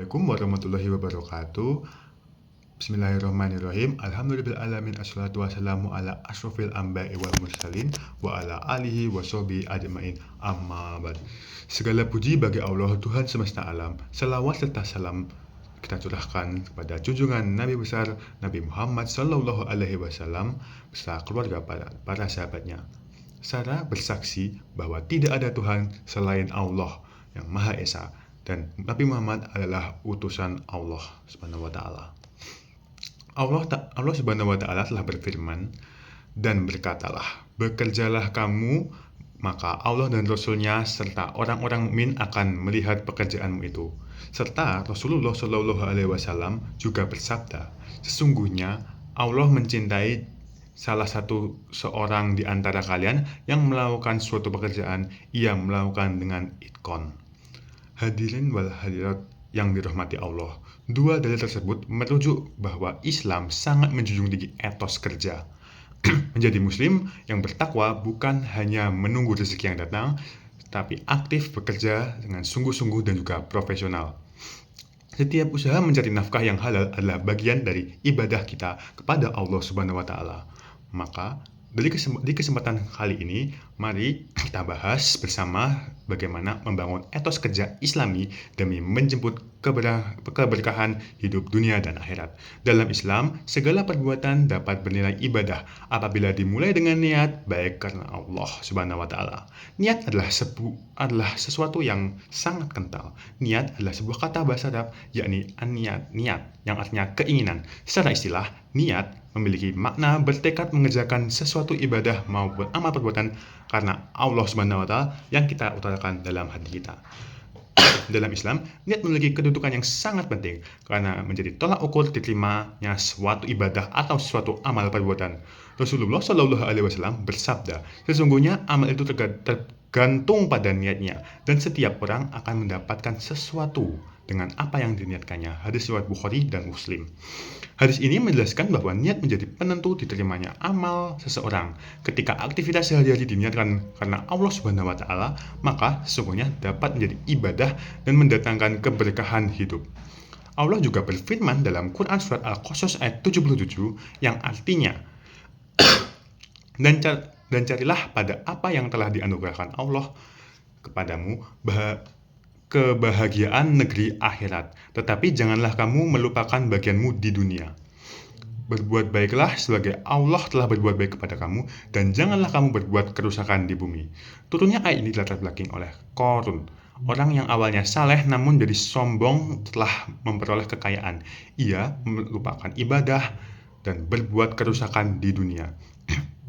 Assalamualaikum warahmatullahi wabarakatuh. Bismillahirrahmanirrahim. Alhamdulillahirrahmanirrahim. Assalatu wassalamu ala asrofil anbiya'i wal mursalin wa ala alihi wa sahbihi ajma'in. Amma ba'd. Segala puji bagi Allah Tuhan semesta alam. Selawat serta salam kita curahkan kepada junjungan Nabi besar Nabi Muhammad Sallallahu Alaihi Wasallam beserta keluarga para sahabatnya. Saya bersaksi bahwa tidak ada Tuhan selain Allah yang Maha Esa dan Nabi Muhammad adalah utusan Allah Subhanahu wa taala. Allah Subhanahu wa taala telah berfirman dan berkatalah, "Bekerjalah kamu, maka Allah dan Rasul-Nya serta orang-orang mukmin akan melihat pekerjaanmu itu." Serta Rasulullah Shallallahu alaihi wasallam juga bersabda, "Sesungguhnya Allah mencintai salah satu seorang di antara kalian yang melakukan suatu pekerjaan, ia melakukan dengan itqan." Hadirin wal hadirat yang dirahmati Allah, dua dalil tersebut merujuk bahwa Islam sangat menjunjung tinggi etos kerja. Menjadi muslim yang bertakwa bukan hanya menunggu rezeki yang datang, tapi aktif bekerja dengan sungguh-sungguh dan juga profesional. Setiap usaha mencari nafkah yang halal adalah bagian dari ibadah kita kepada Allah Subhanahu wa taala. Maka di kesempatan kali ini, mari kita bahas bersama bagaimana membangun etos kerja Islami demi menjemput keberkahan hidup dunia dan akhirat. Dalam Islam, segala perbuatan dapat bernilai ibadah apabila dimulai dengan niat baik karena Allah Subhanahu wa taala. Niat adalah sesuatu yang sangat kental. Niat adalah sebuah kata bahasa Arab, yakni niat, yang artinya keinginan. Secara istilah, niat memiliki makna bertekad mengerjakan sesuatu ibadah maupun amal perbuatan karena Allah Subhanahu wa taala yang kita utarakan dalam hati kita. Dalam Islam, niat memiliki kedudukan yang sangat penting karena menjadi tolak ukur diterimanya suatu ibadah atau suatu amal perbuatan. Rasulullah Shallallahu alaihi wasallam bersabda, "Sesungguhnya amal itu tergantung pada niatnya dan setiap orang akan mendapatkan sesuatu dengan apa yang diniatkannya." Hadis riwayat Bukhari dan Muslim. Hadis ini menjelaskan bahwa niat menjadi penentu diterimanya amal seseorang. Ketika aktivitas sehari-hari diniatkan karena Allah Subhanahu wa taala, maka sesungguhnya dapat menjadi ibadah dan mendatangkan keberkahan hidup. Allah juga berfirman dalam Quran surat Al-Qasas ayat 77 yang artinya, dan carilah pada apa yang telah dianugerahkan Allah kepadamu kebahagiaan negeri akhirat, tetapi janganlah kamu melupakan bagianmu di dunia. Berbuat baiklah sebagai Allah telah berbuat baik kepada kamu, dan janganlah kamu berbuat kerusakan di bumi. Turunnya ayat ini dilatar belakangi oleh Qarun, orang yang awalnya saleh namun jadi sombong setelah memperoleh kekayaan. Ia melupakan ibadah dan berbuat kerusakan di dunia.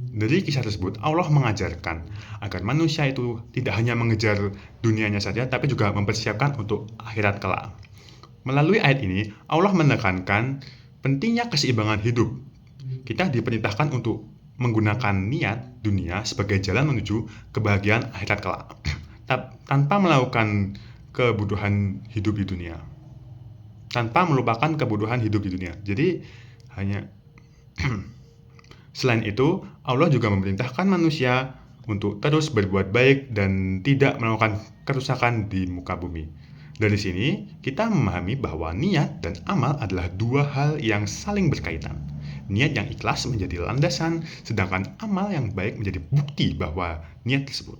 Dari kisah tersebut, Allah mengajarkan agar manusia itu tidak hanya mengejar dunianya saja, tapi juga mempersiapkan untuk akhirat kelak. Melalui ayat ini, Allah menekankan pentingnya keseimbangan hidup. Kita diperintahkan untuk menggunakan niat dunia sebagai jalan menuju kebahagiaan akhirat kelak, tanpa melakukan kebutuhan hidup di dunia, tanpa melupakan kebutuhan hidup di dunia. Jadi hanya Selain itu, Allah juga memerintahkan manusia untuk terus berbuat baik dan tidak melakukan kerusakan di muka bumi. Dari sini, kita memahami bahwa niat dan amal adalah dua hal yang saling berkaitan. Niat yang ikhlas menjadi landasan, sedangkan amal yang baik menjadi bukti bahwa niat tersebut.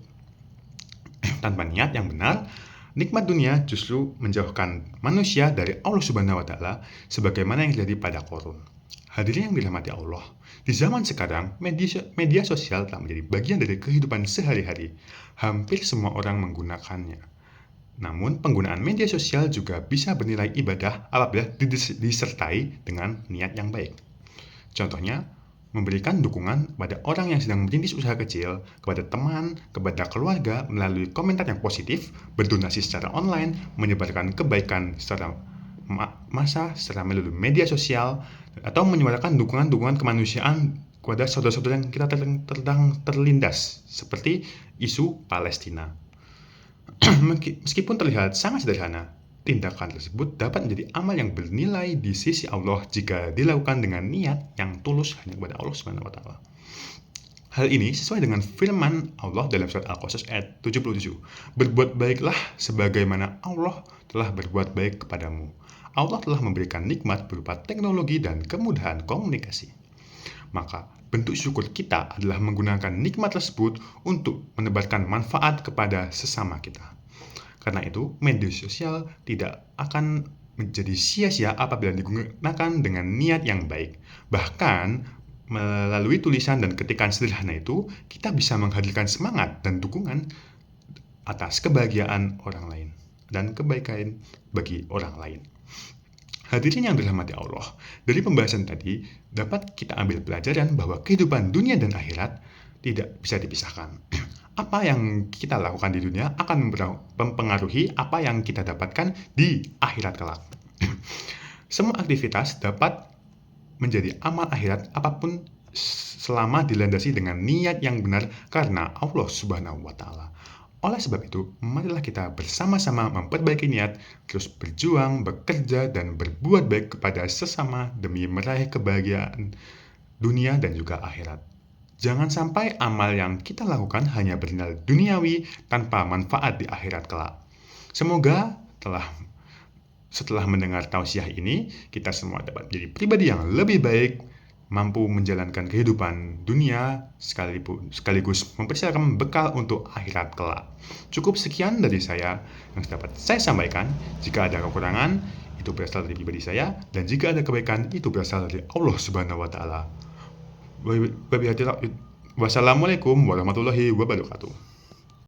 Tanpa niat yang benar, nikmat dunia justru menjauhkan manusia dari Allah Subhanahu wa taala sebagaimana yang terjadi pada Qarun. Hadirin yang dirahmati Allah, di zaman sekarang media sosial telah menjadi bagian dari kehidupan sehari-hari. Hampir semua orang menggunakannya. Namun penggunaan media sosial juga bisa bernilai ibadah apabila disertai dengan niat yang baik. Contohnya, memberikan dukungan kepada orang yang sedang merintis usaha kecil, kepada teman, kepada keluarga melalui komentar yang positif, berdonasi secara online, menyebarkan kebaikan secara melalui media sosial, atau menyuarakan dukungan kemanusiaan kepada saudara-saudara yang kita terlindas, seperti isu Palestina. Meskipun terlihat sangat sederhana, tindakan tersebut dapat menjadi amal yang bernilai di sisi Allah jika dilakukan dengan niat yang tulus hanya kepada Allah Subhanahu wa taala. Hal ini sesuai dengan firman Allah dalam surat Al-Qasas ayat 77. Berbuat baiklah sebagaimana Allah telah berbuat baik kepadamu. Allah telah memberikan nikmat berupa teknologi dan kemudahan komunikasi. Maka bentuk syukur kita adalah menggunakan nikmat tersebut untuk menebarkan manfaat kepada sesama kita. Karena itu, media sosial tidak akan menjadi sia-sia apabila digunakan dengan niat yang baik. Bahkan, melalui tulisan dan ketikan sederhana itu, kita bisa menghadirkan semangat dan dukungan atas kebahagiaan orang lain dan kebaikan bagi orang lain. Hadirin yang dirahmati Allah, dari pembahasan tadi dapat kita ambil pelajaran bahwa kehidupan dunia dan akhirat tidak bisa dipisahkan. Apa yang kita lakukan di dunia akan mempengaruhi apa yang kita dapatkan di akhirat kelak. Semua aktivitas dapat menjadi amal akhirat apapun selama dilandasi dengan niat yang benar karena Allah Subhanahu wa taala. Oleh sebab itu, marilah kita bersama-sama memperbaiki niat, terus berjuang, bekerja, dan berbuat baik kepada sesama demi meraih kebahagiaan dunia dan juga akhirat. Jangan sampai amal yang kita lakukan hanya bernilai duniawi tanpa manfaat di akhirat kelak. Semoga setelah mendengar tausiah ini, kita semua dapat menjadi pribadi yang lebih baik, mampu menjalankan kehidupan dunia sekaligus mempersiapkan bekal untuk akhirat kelak. Cukup sekian dari saya yang dapat saya sampaikan. Jika ada kekurangan, itu berasal dari pribadi saya, dan jika ada kebaikan, itu berasal dari Allah Subhanahu wa taala. Wassalamualaikum warahmatullahi wabarakatuh.